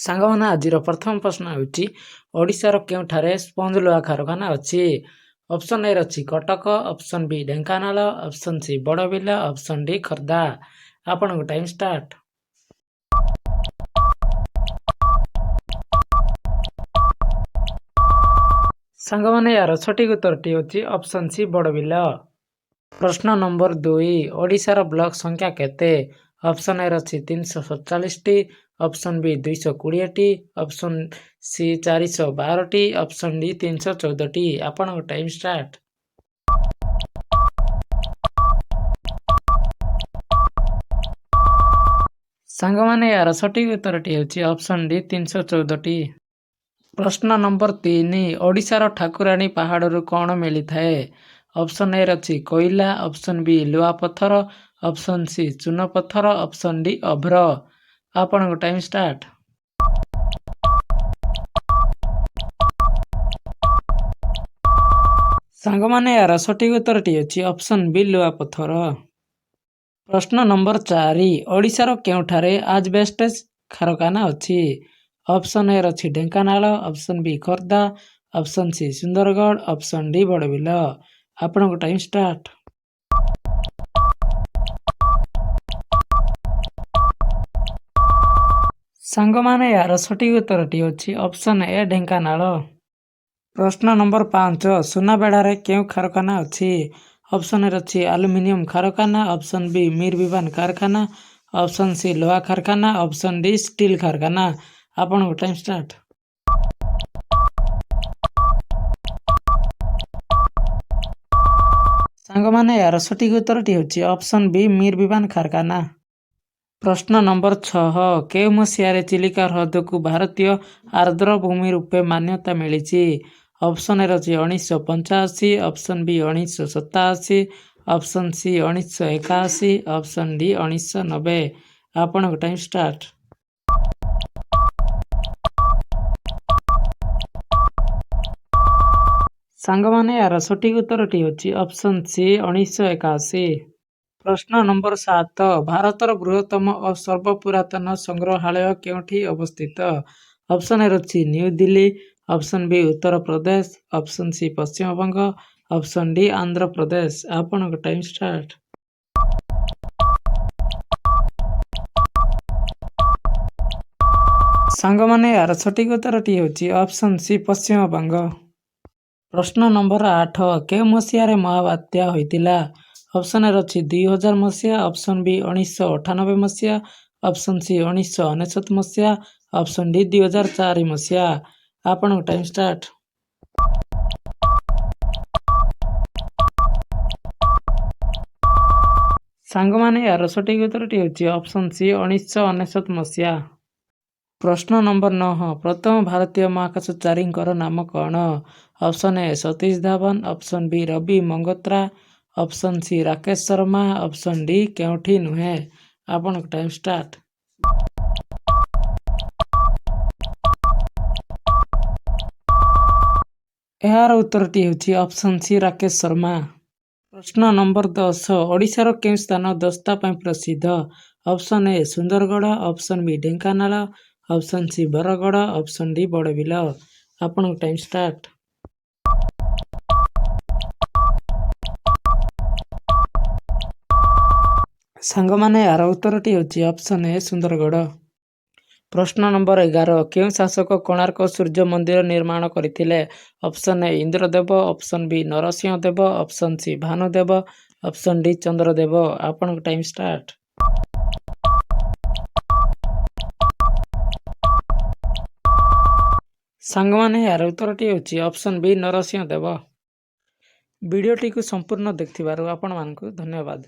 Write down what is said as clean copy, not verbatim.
ସାଙ୍ଗମାନେ ଆଜିର ପ୍ରଥମ ପ୍ରଶ୍ନ ହେଉଛି ଓଡ଼ିଶାର କେଉଁଠାରେ ସ୍ପଞ୍ଜ ଲୁହା କାରଖାନା ଅଛି? ଅପସନ୍ ଏ ଅଛି Cuttack, option B Dhenkanal, option C Barbil, option D Khordha. ଆପଣଙ୍କ ଟାଇମ୍ ଷ୍ଟାର୍ଟ। ସାଙ୍ଗମାନେ ଏହାର ସଠିକ୍ ଉତ୍ତରଟି ହେଉଛି ଅପସନ୍ ସି ବଡ଼ବିଲ। ପ୍ରଶ୍ନ ନମ୍ବର 2 ଓଡ଼ିଶାର ବ୍ଲକ ସଂଖ୍ୟା କେତେ? ଅପସନ୍ ଏ ଅଛି 347ଟି, ଅପସନ୍ ବି 220ଟି, ଅପସନ୍ ସି 412ଟି, ଅପସନ୍ ଡି 314ଟି। ଆପଣଙ୍କ ଟାଇମ୍ ଷ୍ଟାର୍ଟ। ସାଙ୍ଗମାନେ ଏହାର ସଠିକ୍ ଉତ୍ତରଟି ହେଉଛି ଅପସନ୍ ଡି 314ଟି। ପ୍ରଶ୍ନ ନମ୍ବର 3 ଓଡ଼ିଶାର ଠାକୁରାଣୀ ପାହାଡ଼ରୁ କ'ଣ ମିଳିଥାଏ? ଅପସନ୍ ଏ ଅଛି କୋଇଲା, ଅପସନ୍ ବି ଲୁହାପଥର, ଅପସନ୍ ସି ଚୂନପଥର, ଅପସନ୍ ଡି ଅଭ୍ର। ଆପଣଙ୍କ ଟାଇମ୍ ଷ୍ଟାର୍ଟ। ସାଙ୍ଗମାନେ ଏହାର ସଠିକ୍ ଉତ୍ତରଟି ଅଛି ଅପସନ୍ ବି ଲୁହାପଥର। ପ୍ରଶ୍ନ ନମ୍ବର 4 ଓଡ଼ିଶାର କେଉଁଠାରେ ଆଜବେଷ୍ଟସ୍ କାରଖାନା ଅଛି? ଅପସନ୍ ଏ ଅଛି Dhenkanal, option B Khordha, option C Sundargarh, option D Barbil. ଆପଣଙ୍କ ଟାଇମ୍ ଷ୍ଟାର୍ଟ। ସାଙ୍ଗମାନେ ଏହାର ସଠିକ୍ ଉତ୍ତରଟି ଅଛି ଅପସନ୍ ଏ ଢେଙ୍କାନାଳ। ପ୍ରଶ୍ନ ନମ୍ବର 5 ସୁନାବେଡ଼ାରେ କେଉଁ କାରଖାନା ଅଛି? ଅପସନ୍ ଏ ଅଛି ଆଲୁମିନିୟମ କାରଖାନା, ଅପସନ୍ ବି ମିର ବିବାନ କାରଖାନା, ଅପସନ୍ ସି ଲୁହା କାରଖାନା, ଅପସନ୍ ଡି ଷ୍ଟିଲ୍ କାରଖାନା। ଆପଣଙ୍କ ଟାଇମ୍ ଷ୍ଟାର୍ଟ। ସାଙ୍ଗମାନେ ଏହାର ସଠିକ୍ ଉତ୍ତରଟି ହେଉଛି ଅପସନ୍ ବି ମିର ବିବାନ କାରଖାନା। ପ୍ରଶ୍ନ ନମ୍ବର 6 କେଉଁ ମସିହାରେ ଚିଲିକା ହ୍ରଦକୁ ଭାରତୀୟ ଆର୍ଦ୍ରଭୂମି ରୂପେ ମାନ୍ୟତା ମିଳିଛି? ଅପସନ୍ ଏ ଅଛି 1985, option B 1987, option C 1981, option D 1990। ଆପଣଙ୍କ ଟାଇମ୍ ଷ୍ଟାର୍ଟ। ସାଙ୍ଗମାନେ ଏହାର ସଠିକ୍ ଉତ୍ତରଟି ହେଉଛି ଅପସନ୍ ସି 1981। ପ୍ରଶ୍ନ ନମ୍ବର 7 ଭାରତର ବୃହତ୍ତମ ଓ ସର୍ବପୁରାତନ ସଂଗ୍ରହାଳୟ କେଉଁଠି ଅବସ୍ଥିତ? ଅପସନ୍ ଏ ଅଛି New Delhi, option B Uttar Pradesh, option C Paschimbanga, option D Andhra Pradesh. ଆପଣଙ୍କ ଟାଇମ୍ ଷ୍ଟାର୍ଟ। ସାଙ୍ଗମାନେ ଏହାର ସଠିକ୍ ଉତ୍ତରଟି ହେଉଛି ଅପସନ୍ ସି ପଶ୍ଚିମବଙ୍ଗ। ପ୍ରଶ୍ନ ନମ୍ବର 8 କେଉଁ ମସିହାରେ ମହାବାତ୍ୟା ହୋଇଥିଲା? ଅପସନ୍ ଏ ଅଛି 2000 ମସିହା, ଅପସନ୍ ବି 1998 ମସିହା, ଅପସନ୍ ସି 1999 ମସିହା, ଅପସନ୍ ଡି 2004 ମସିହା। ଆପଣଙ୍କ ଟାଇମ୍ ଷ୍ଟାର୍ଟ। ସାଙ୍ଗମାନେ ଏହାର ସଠିକ୍ ଉତ୍ତରଟି ହେଉଛି ଅପସନ୍ ସି 1999 ମସିହା। ପ୍ରଶ୍ନ ନମ୍ବର 9 ପ୍ରଥମ ଭାରତୀୟ ମହାକାଶଚାରୀଙ୍କର ନାମ କ'ଣ? Option A Satish Dhawan, option B Ravi Mangotra, option C Rakesh Sharma, option D କେଉଁଠି ନୁହେଁ। ଆପଣଙ୍କ ଟାଇମ୍ ଷ୍ଟାର୍ଟ। ଏହାର ଉତ୍ତରଟି ହେଉଛି ଅପସନ୍ ସି ରାକେଶ ଶର୍ମା। ପ୍ରଶ୍ନ ନମ୍ବର 10 ଓଡ଼ିଶାର କେଉଁ ସ୍ଥାନ ଦସ୍ତା ପାଇଁ ପ୍ରସିଦ୍ଧ? Option A Sundargarh, option B Dhenkanal, option C Bargarh, option D Barbil. ଆପଣଙ୍କ ଟାଇମ୍ ଷ୍ଟାର୍ଟ। ସାଙ୍ଗମାନେ ଏହାର ଉତ୍ତରଟି ହେଉଛି ଅପସନ୍ ଏ ସୁନ୍ଦରଗଡ଼। ପ୍ରଶ୍ନ ନମ୍ବର 11 କେଉଁ ଶାସକ କୋଣାର୍କ ସୂର୍ଯ୍ୟ ମନ୍ଦିର ନିର୍ମାଣ କରିଥିଲେ? Option A Indradev, option B Narasimha Dev, option C Bhanudev, option D Chandradev. ଆପଣଙ୍କ ଟାଇମ୍ ଷ୍ଟାର୍ଟ। ସାଙ୍ଗମାନେ ଏହାର ଉତ୍ତରଟି ହେଉଛି ଅପସନ୍ ବି ନରସିଂହ ଦେବ। ଭିଡ଼ିଓଟିକୁ ସମ୍ପୂର୍ଣ୍ଣ ଦେଖିଥିବାରୁ ଆପଣମାନଙ୍କୁ ଧନ୍ୟବାଦ।